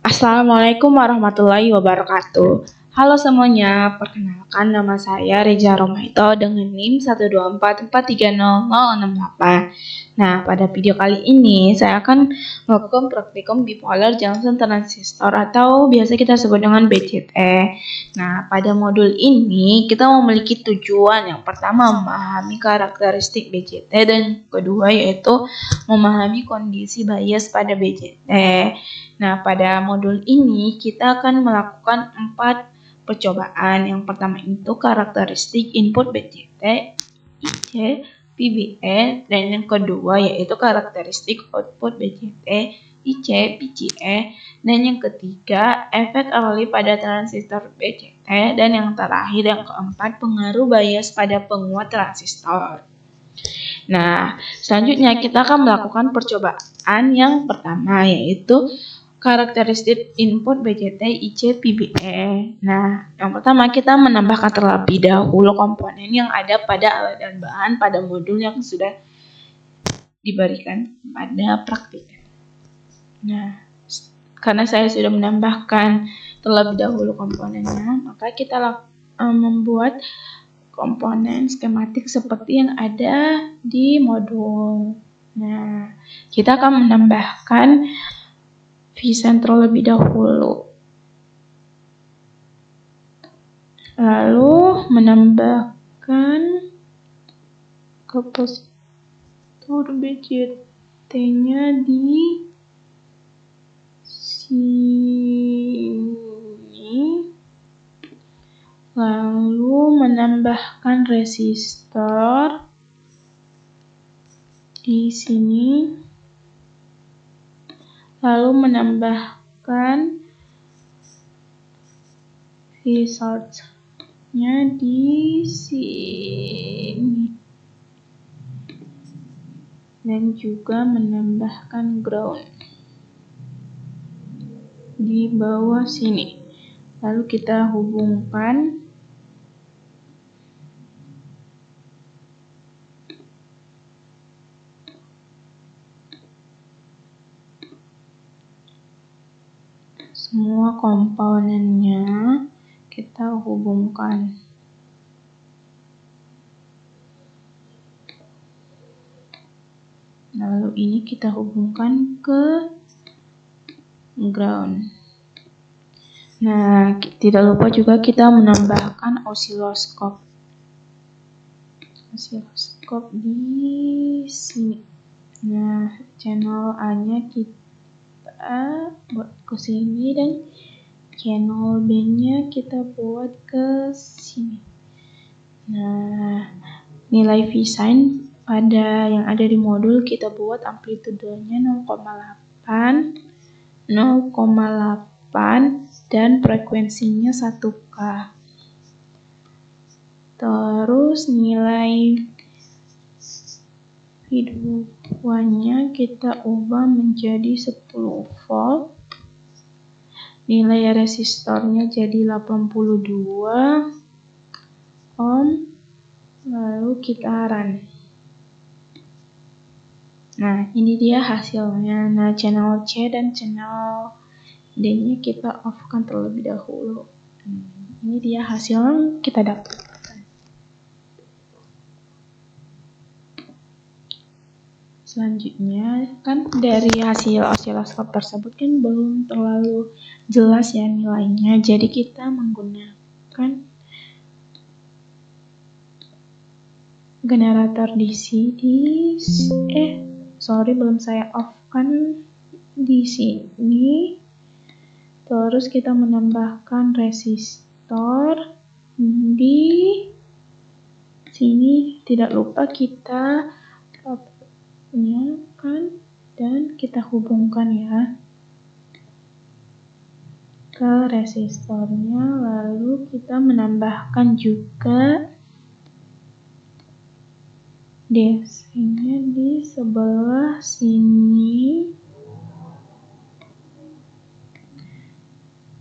Assalamualaikum warahmatullahi wabarakatuh. Halo semuanya, perkenalkan nama saya Reza Romaito dengan NIM 124430068. Nah, pada video kali ini saya akan melakukan praktikum bipolar junction transistor atau biasa kita sebut dengan BJT. Nah, pada modul ini kita memiliki tujuan yang pertama memahami karakteristik BJT dan kedua yaitu memahami kondisi bias pada BJT. Nah, pada modul ini kita akan melakukan 4 percobaan. Yang pertama itu karakteristik input BJT, IC, PBE, dan yang kedua yaitu karakteristik output BJT, IC, PGE, dan yang ketiga efek early pada transistor BJT, dan yang terakhir yang keempat pengaruh bias pada penguat transistor. Nah, selanjutnya kita akan melakukan percobaan yang pertama yaitu karakteristik input BJT, IC, PBE. Nah, yang pertama kita menambahkan terlebih dahulu komponen yang ada pada alat dan bahan pada modul yang sudah diberikan pada praktik. Nah, karena saya sudah menambahkan terlebih dahulu komponennya, maka kita membuat komponen skematik seperti yang ada di modul. Nah, kita akan menambahkan V-send terlebih dahulu. Lalu menambahkan kapasitor BJT-nya di sini. Lalu menambahkan resistor di sini. Lalu menambahkan V-charge-nya di sini. Dan juga menambahkan ground di bawah sini. Lalu kita hubungkan semua komponennya, kita hubungkan. Lalu ini kita hubungkan ke ground. Nah, tidak lupa juga kita menambahkan osiloskop. Osiloskop di sini. Nah, channel A-nya kita buat ke sini dan channel B-nya kita buat ke sini. Nah, nilai V-sin pada yang ada di modul kita buat amplitudenya 0,8, 0,8 dan frekuensinya 1K. Terus nilai V2-nya kita ubah menjadi 10 volt. Nilai resistornya jadi 82 ohm. Lalu kita run. Nah, ini dia hasilnya. Nah, channel C dan channel D-nya kita off-kan terlebih dahulu. Ini dia hasil yang kita dapatkan. Selanjutnya, kan dari hasil osiloskop tersebut kan belum terlalu jelas ya nilainya. Jadi kita menggunakan generator DC belum saya off-kan di sini. Terus kita menambahkan resistor di sini. Tidak lupa kita kan dan kita hubungkan ya ke resistornya. Lalu kita menambahkan juga DC-nya di sebelah sini.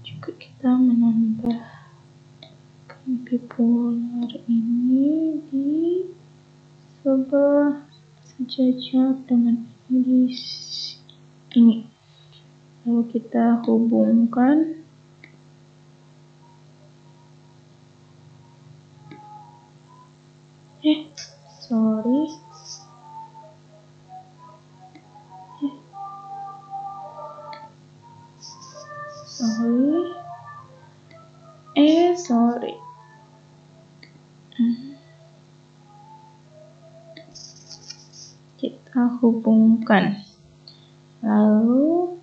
Juga kita menambahkan bipolar ini di sebelah sejajar dengan ini. Lalu kita hubungkan sorry. Kita hubungkan. Lalu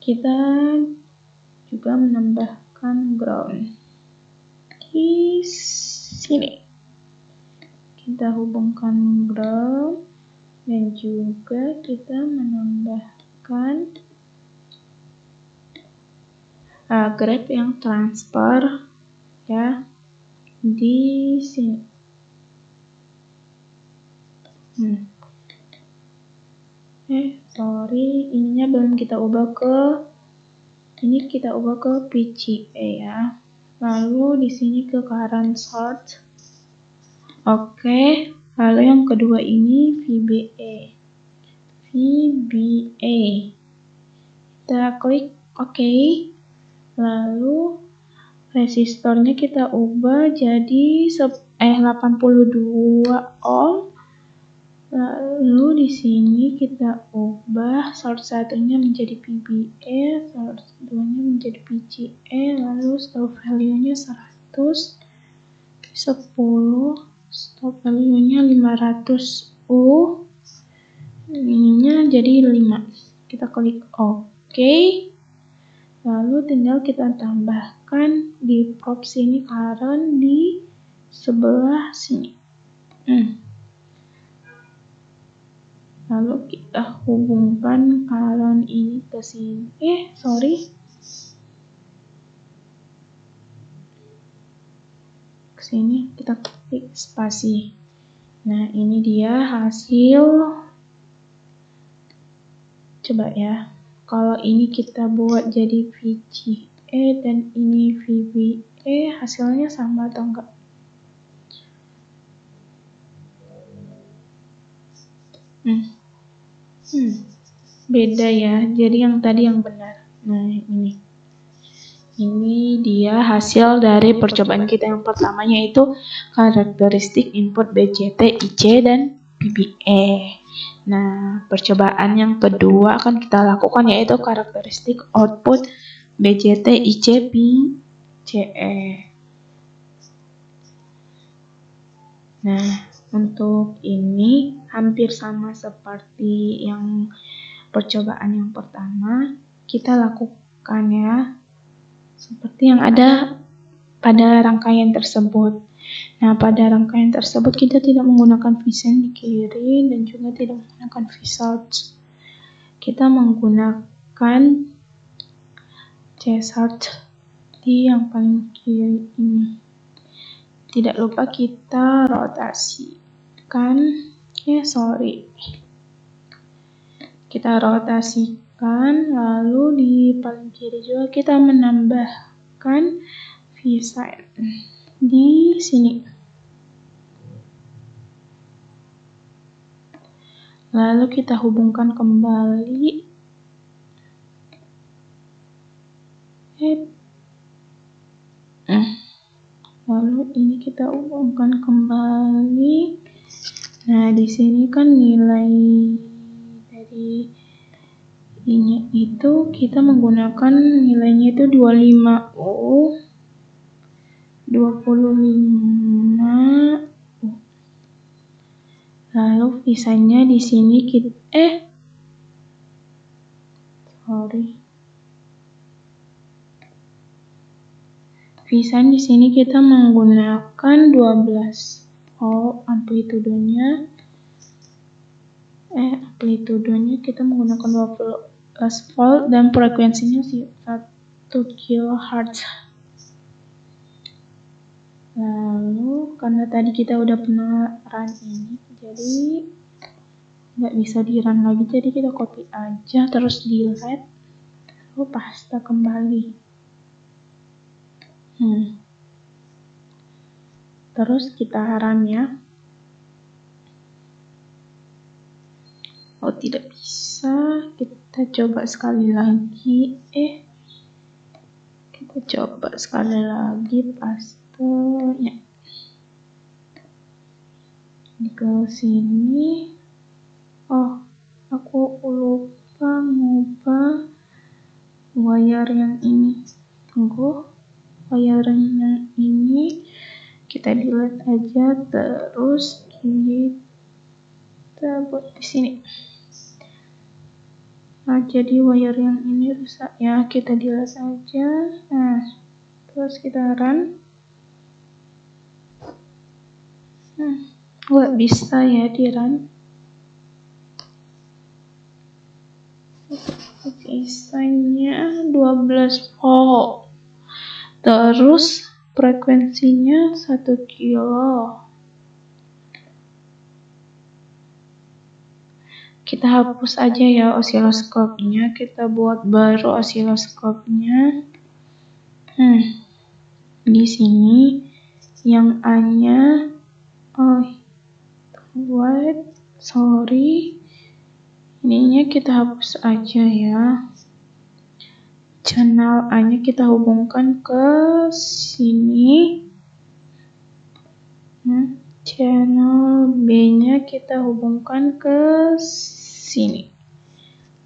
kita juga menambahkan ground di sini. Kita hubungkan ground dan juga kita menambahkan grab yang transfer ya di sini. Sorry, ininya belum kita ubah ke ini, kita ubah ke PCA ya. Lalu di sini ke current source. Oke, lalu yang kedua ini VBA. Kita klik OK. Lalu resistornya kita ubah jadi 82 ohm. Lalu di sini kita ubah source satunya menjadi VBA, source 2-nya menjadi PCA, lalu stop value-nya 100, 10, stop value-nya 500 U, ininya jadi 5. Kita klik OK. Lalu tinggal kita tambahkan di prop sini current di sebelah sini. Lalu kita hubungkan current ini ke sini. Ke sini kita klik spasi. Nah, ini dia hasil. Coba ya. Kalau ini kita buat jadi VGA dan ini VBA, hasilnya sama atau enggak? Beda ya, jadi yang tadi yang benar. Nah, ini dia hasil dari percobaan kita yang pertama, yaitu karakteristik input BCT, IC, dan VBA. Nah, percobaan yang kedua akan kita lakukan yaitu karakteristik output BCT, IC, PCE. Nah, untuk ini hampir sama seperti yang percobaan yang pertama, kita lakukan ya seperti yang ada pada rangkaian tersebut. Nah, pada rangkaian tersebut kita tidak menggunakan V-send di kiri dan juga tidak menggunakan V-source. Kita menggunakan C-source di yang paling kiri ini. Tidak lupa kita rotasikan. Kita rotasikan, lalu di paling kiri juga kita menambahkan V-send di sini. Lalu kita hubungkan kembali. Lalu ini kita hubungkan kembali. Nah, di sini kan nilai dari ini itu kita menggunakan nilainya itu 25 U, 25 U. Lalu visanya di sini kita Visan di sini kita menggunakan 12 volt amplitudenya. Amplitudenya kita menggunakan 12 volt dan frekuensinya 1 kHz. Lalu karena tadi kita udah pernah run ini, jadi nggak bisa di run lagi, jadi kita copy aja terus delete, lalu paste kembali. Terus kita run ya. Oh, tidak bisa. Kita Kita coba sekali lagi. Kita coba sekali lagi pastenya. Ke sini. Oh, aku lupa ngubah wire yang ini. Tunggu. Wire yang ini kita delete aja, terus kita buat di sini. Nah, jadi wire yang ini rusak ya, kita delete aja. Nah, terus kita run. Nggak bisa ya di run. Bisanya 12 volt. Terus frekuensinya 1 kilo. Kita hapus aja ya osiloskopnya, kita buat baru osiloskopnya. Di sini yang A-nya, ininya kita hapus aja ya. Channel A-nya kita hubungkan ke sini. Channel B-nya kita hubungkan ke sini.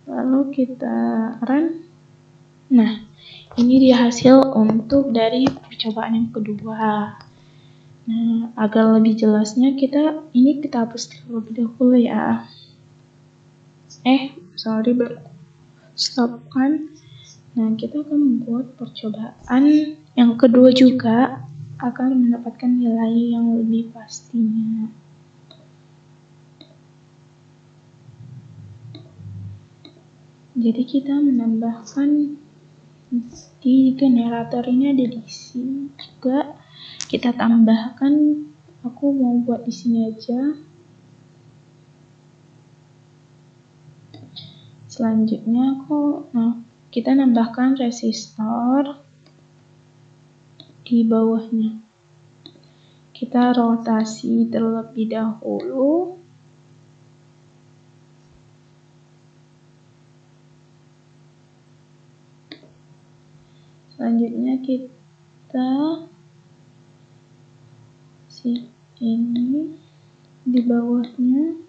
Lalu kita run. Nah, ini dia hasil untuk dari percobaan yang kedua. Nah, agar lebih jelasnya kita hapus terlebih dahulu ya. Stopkan. Nah, kita akan membuat percobaan yang kedua juga agar mendapatkan nilai yang lebih pastinya. Jadi kita menambahkan di generator ini ada DC juga. Kita tambahkan, aku mau buat di sini aja. Selanjutnya kita nambahkan resistor di bawahnya. Kita rotasi terlebih dahulu. Selanjutnya kita ini di bawahnya.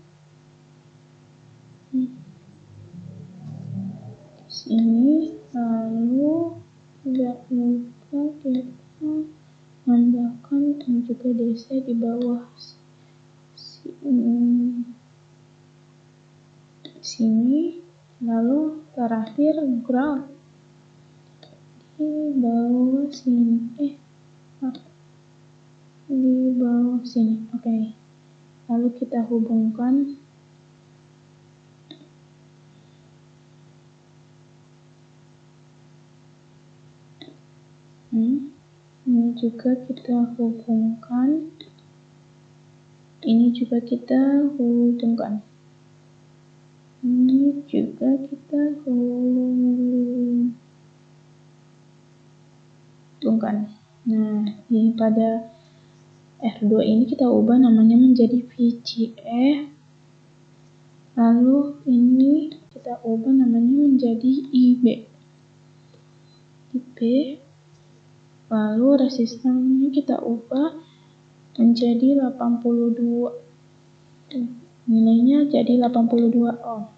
Sini, lalu tidak lupa kita tambahkan juga DC di bawah sini, lalu terakhir ground di bawah sini. Di bawah sini. Oke. Lalu kita hubungkan. Ini juga kita hubungkan. Ini juga kita hubungkan. Ini juga kita hubungkan. Nah, ini pada R2 ini kita ubah namanya menjadi VGA. Lalu ini kita ubah namanya menjadi IB. Lalu resistornya kita ubah menjadi 82. Nilainya jadi 82 ohm.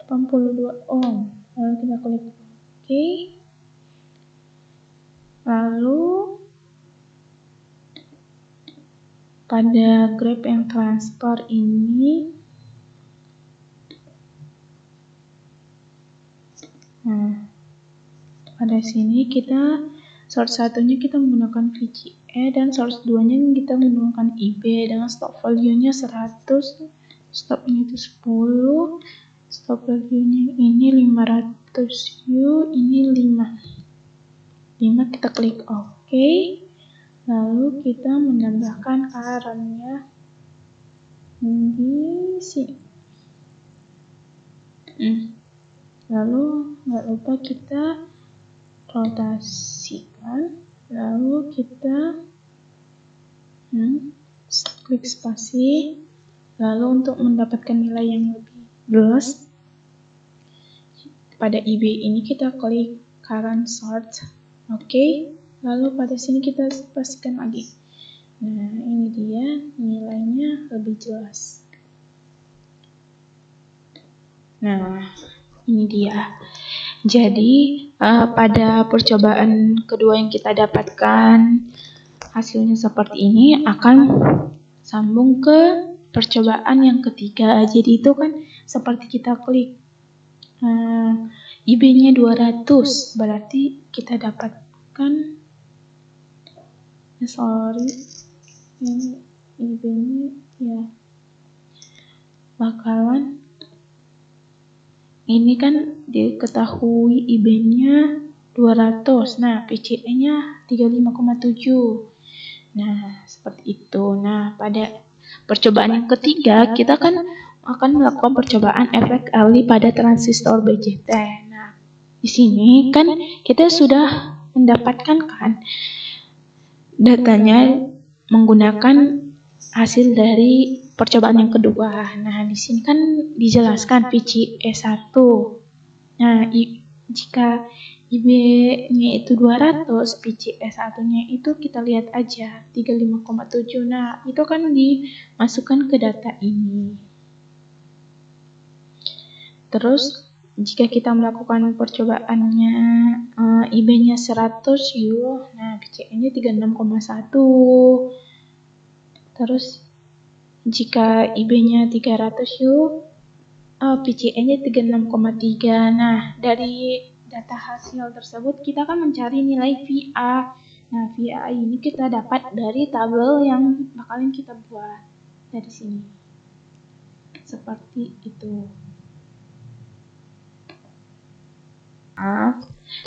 82 ohm. Lalu kita klik OK. Lalu pada grab yang transfer ini, pada sini kita source satunya kita menggunakan VGA dan source 2-nya kita menggunakan IB dengan stop value-nya 100, stopnya itu 10, stop value-nya ini 500 U, ini 5 kita klik OK. Lalu kita menambahkan current-nya di sini. Lalu nggak lupa kita rotasikan, lalu kita klik spasi. Lalu untuk mendapatkan nilai yang lebih jelas, pada IB ini kita klik current sort. Oke. Lalu pada sini kita pastikan lagi. Nah, ini dia nilainya lebih jelas. Nah, ini dia. Jadi, pada percobaan kedua yang kita dapatkan, hasilnya seperti ini, akan sambung ke percobaan yang ketiga. Jadi itu kan seperti kita klik IB-nya 200, berarti kita dapatkan, ini IB-nya ya bakalan, ini kan diketahui IB-nya 200, nah PCE-nya 35,7. Nah, seperti itu. Nah, pada percobaan yang ketiga, kita kan akan melakukan percobaan efek Rabi pada transistor BJT. Nah, di sini kan kita sudah mendapatkan kan datanya menggunakan hasil dari percobaan yang kedua. Nah, di sini kan dijelaskan PCE 1. Nah, jika IB-nya itu 200, PCE 1-nya itu kita lihat aja 35,7. Nah, itu kan dimasukkan ke data ini. Terus jika kita melakukan percobaannya IB-nya 100 U, nah PCE-nya 36,1. Terus jika IB-nya 300 U, PCE-nya 36,3. Nah, dari data hasil tersebut kita akan mencari nilai VA. Nah, VA ini kita dapat dari tabel yang bakalan kita buat dari sini. Seperti itu.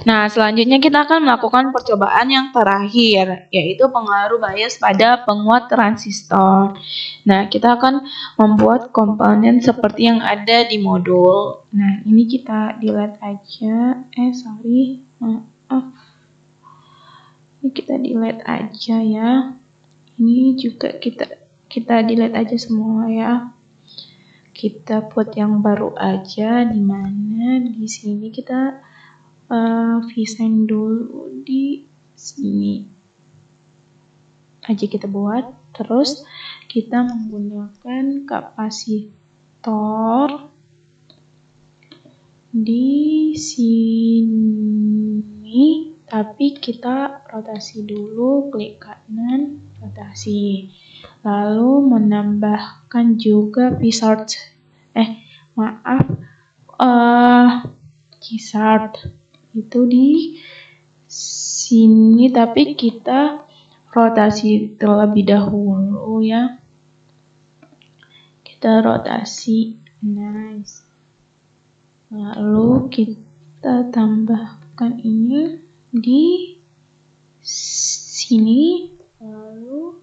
Nah, selanjutnya kita akan melakukan percobaan yang terakhir, yaitu pengaruh bias pada penguat transistor. Nah, kita akan membuat komponen seperti yang ada di modul. Nah, ini kita delete aja. Maaf. Ini kita delete aja ya. Ini juga kita delete aja semua ya. Kita buat yang baru aja, di mana di sini kita Visen dulu di sini aja kita buat. Terus kita menggunakan kapasitor di sini, tapi kita rotasi dulu, klik kanan, rotasi. Lalu menambahkan juga Vsort, Vsort itu di sini, tapi kita rotasi terlebih dahulu ya. Kita rotasi, nice. Lalu kita tambahkan ini di sini. Lalu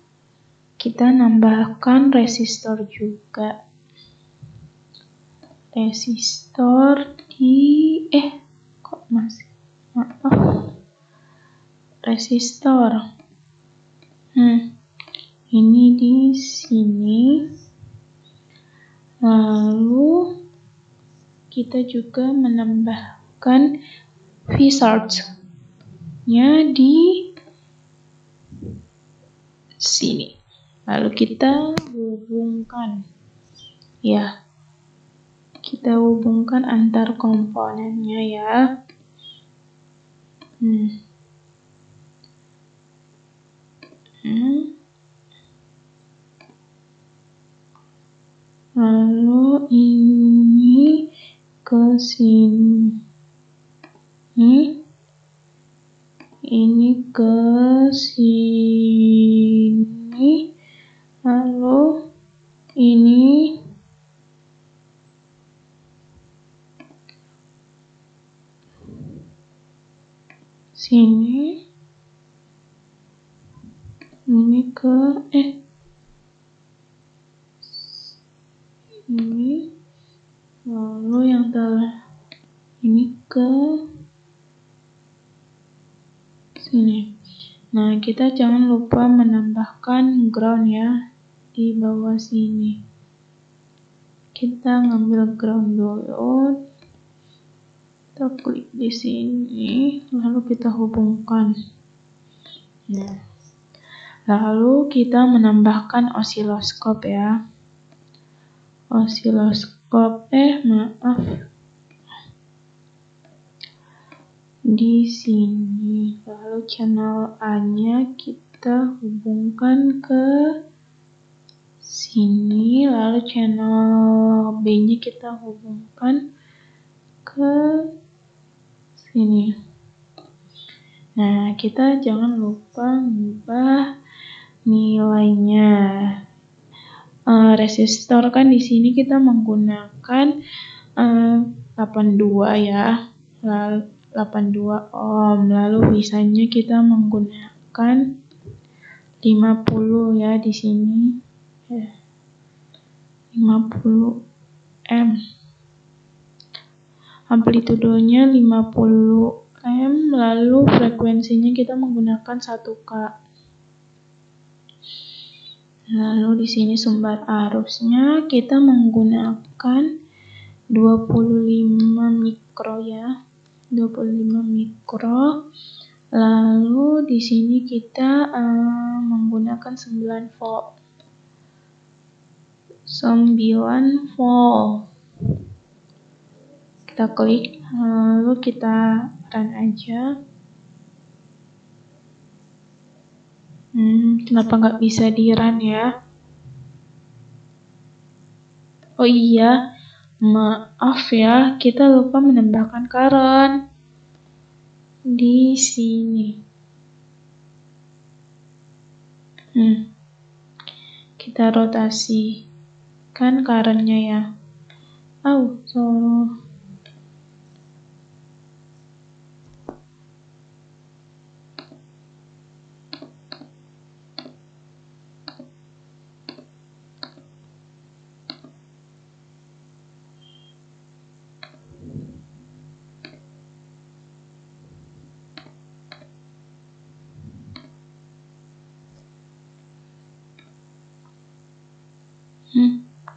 kita nambahkan resistor juga. Resistor di resistor. Ini di sini. Lalu kita juga menambahkan Vsort-nya di sini. Lalu kita hubungkan. Ya. Kita hubungkan antar komponennya ya. Lalu ini ke sini. Ini ke sini. Lalu ini sini. Ini ke ini. Lalu yang ini ke sini. Nah, kita jangan lupa menambahkan ground ya di bawah sini. Kita ngambil ground dulu. Kita klik di sini, lalu kita hubungkan. Nah, lalu kita menambahkan osiloskop ya. Osiloskop, maaf. Di sini, lalu channel A-nya kita hubungkan ke sini, lalu channel B-nya kita hubungkan ke sini. Nah, kita jangan lupa mengubah nilainya. Resistor kan di sini kita menggunakan 82 ya, lalu 82 ohm. Lalu bisanya kita menggunakan 50 ya di sini. 50 M. Amplitudenya 50 M, lalu frekuensinya kita menggunakan 1K. Lalu di sini sumber arusnya kita menggunakan 25 mikro ya. 25 mikro. Lalu di sini kita menggunakan 9 volt. 9 volt. Kita klik, lalu kita run aja. Kenapa nggak bisa di run ya? Oh iya, maaf ya, kita lupa menambahkan current di sini. Kita rotasikan currentnya ya.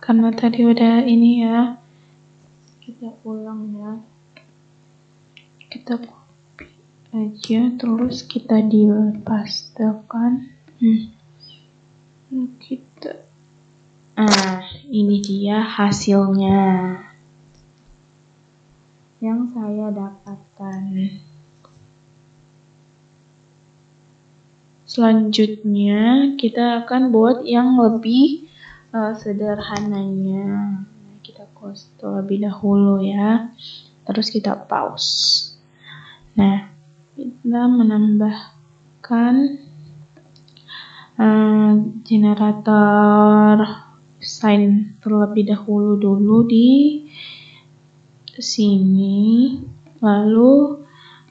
Karena tadi udah ini ya, kita ulang ya. Kita copy aja, terus kita dipastekan. Ini dia hasilnya yang saya dapatkan. Selanjutnya kita akan buat yang lebih sederhananya. Kita close terlebih dahulu ya, terus kita pause. Nah, kita menambahkan generator sine terlebih dahulu di sini, lalu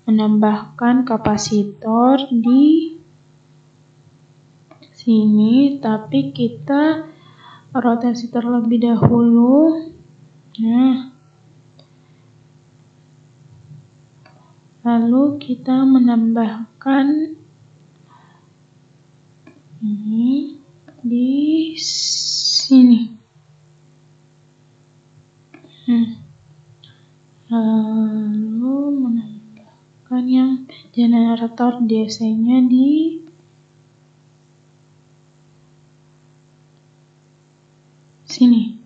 menambahkan kapasitor di sini, tapi kita rotasi terlebih dahulu. Nah, lalu kita menambahkan ini di sini. Lalu menambahkan yang generator DC-nya di sini.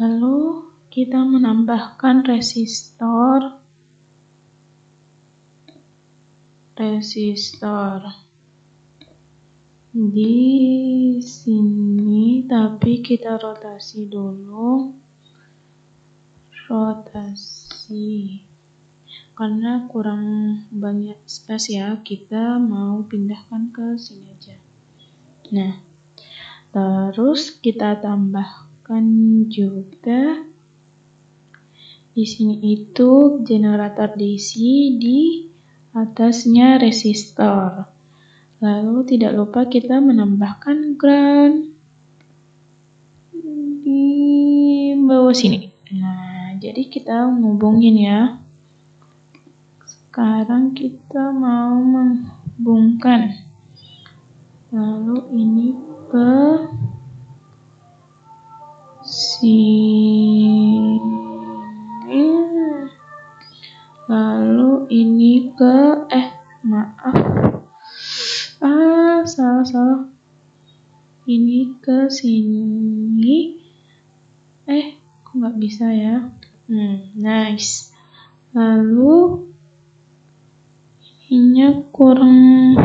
Lalu kita menambahkan resistor di sini, tapi kita rotasi dulu. Karena kurang banyak space ya, kita mau pindahkan ke sini aja. Nah, terus kita tambahkan juga di sini itu generator DC, di atasnya resistor. Lalu tidak lupa kita menambahkan ground di bawah sini. Nah, jadi kita ngubungin ya. Sekarang kita mau menghubungkan. Lalu ini ke sini. ke maaf, salah, ini ke sini, kok nggak bisa ya. Nice. Lalu ininya kurang,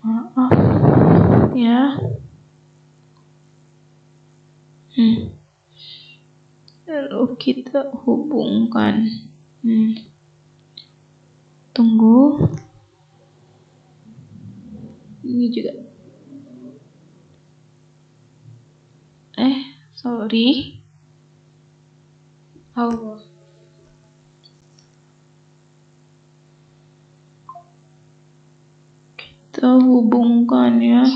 maaf ya. Lalu kita hubungkan. Tunggu. Ini juga. Sorry. Allah. Kita hubungkan ya.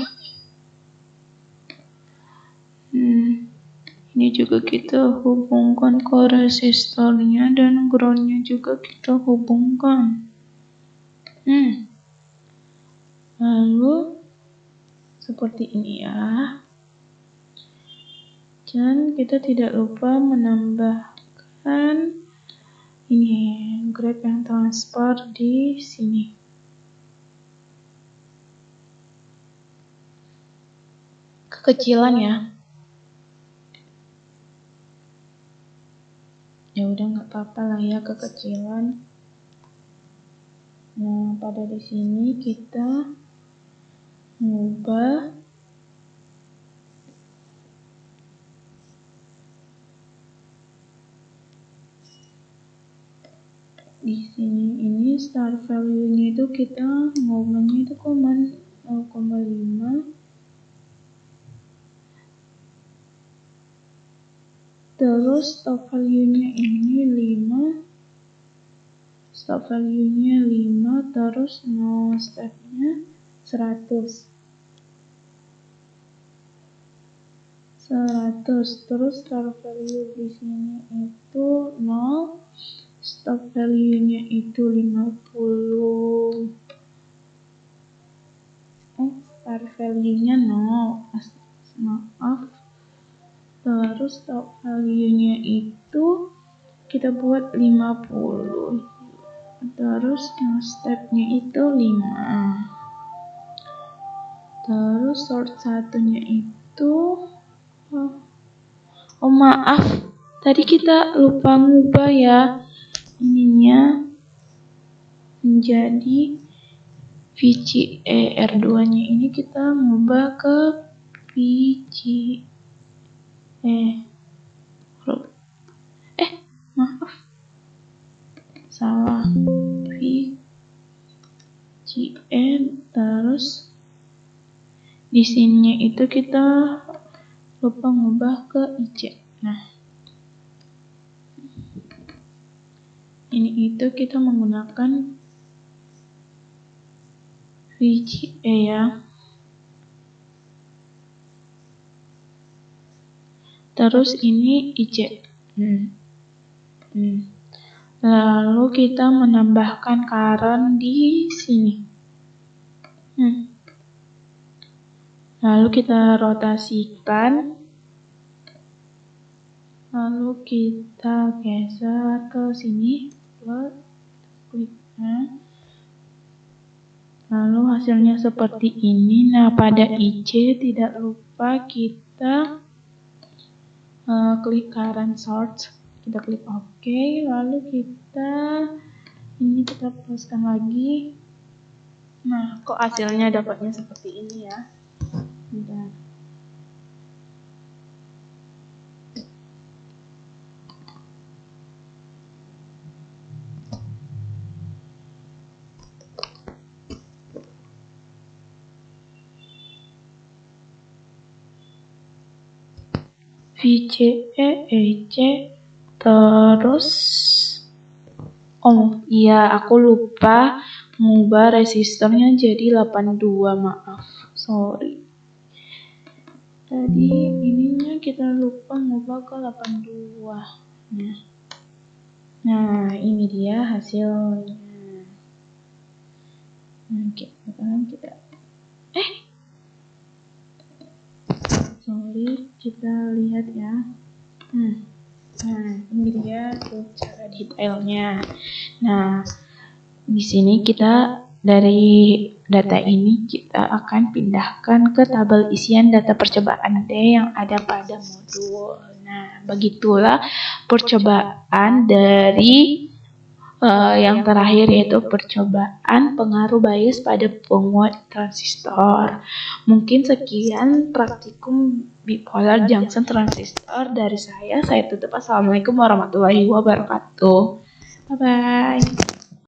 Ini juga kita hubungkan ke resistornya dan groundnya juga kita hubungkan. Lalu seperti ini ya. Dan kita tidak lupa menambahkan ini grab yang transfer di sini. Kekecilan ya. Ya udah nggak apa-apa lah ya kekecilan. Nah, pada di sini kita mengubah di sini ini start value-nya itu kita ngubahnya itu 0,5. Terus stop value-nya ini 5. Stop value-nya 5, terus no step-nya 100. Terus start value di sini itu 0. Stop value-nya itu 50. Start value-nya 0. Maaf. Terus stop value-nya itu kita buat 50. Terus step-nya itu 5. Terus sort satunya itu maaf, tadi kita lupa ngubah ya ininya menjadi VGA R2-nya ini kita ngubah ke VGA. Maaf, salah. VGA, terus di sininya itu kita lupa ngubah ke IC. Nah, ini itu kita menggunakan VGA ya. Terus ini IC. Lalu kita menambahkan current di sini. Lalu kita rotasikan. Lalu kita geser ke sini. Klik. Lalu hasilnya seperti ini. Nah, pada IC tidak lupa kita klik current source. Kita klik OK. Lalu kita pluskan lagi. Nah, kok hasilnya dapatnya seperti ini ya. Bentar. VGA, EC, terus iya, aku lupa mengubah resistornya jadi 82, maaf, sorry. Tadi ininya kita lupa ngubah ke 82. Nah, ini dia hasilnya. Sekarang kita sorry, kita lihat ya. Nah, ini dia tuh cara detailnya. Nah, di sini kita dari data ini kita akan pindahkan ke tabel isian data percobaan D yang ada pada modul. Nah, begitulah percobaan dari yang terakhir yaitu percobaan pengaruh bias pada penguat transistor. Mungkin sekian praktikum bipolar junction transistor dari saya. Saya tutup. Assalamualaikum warahmatullahi wabarakatuh. Bye bye.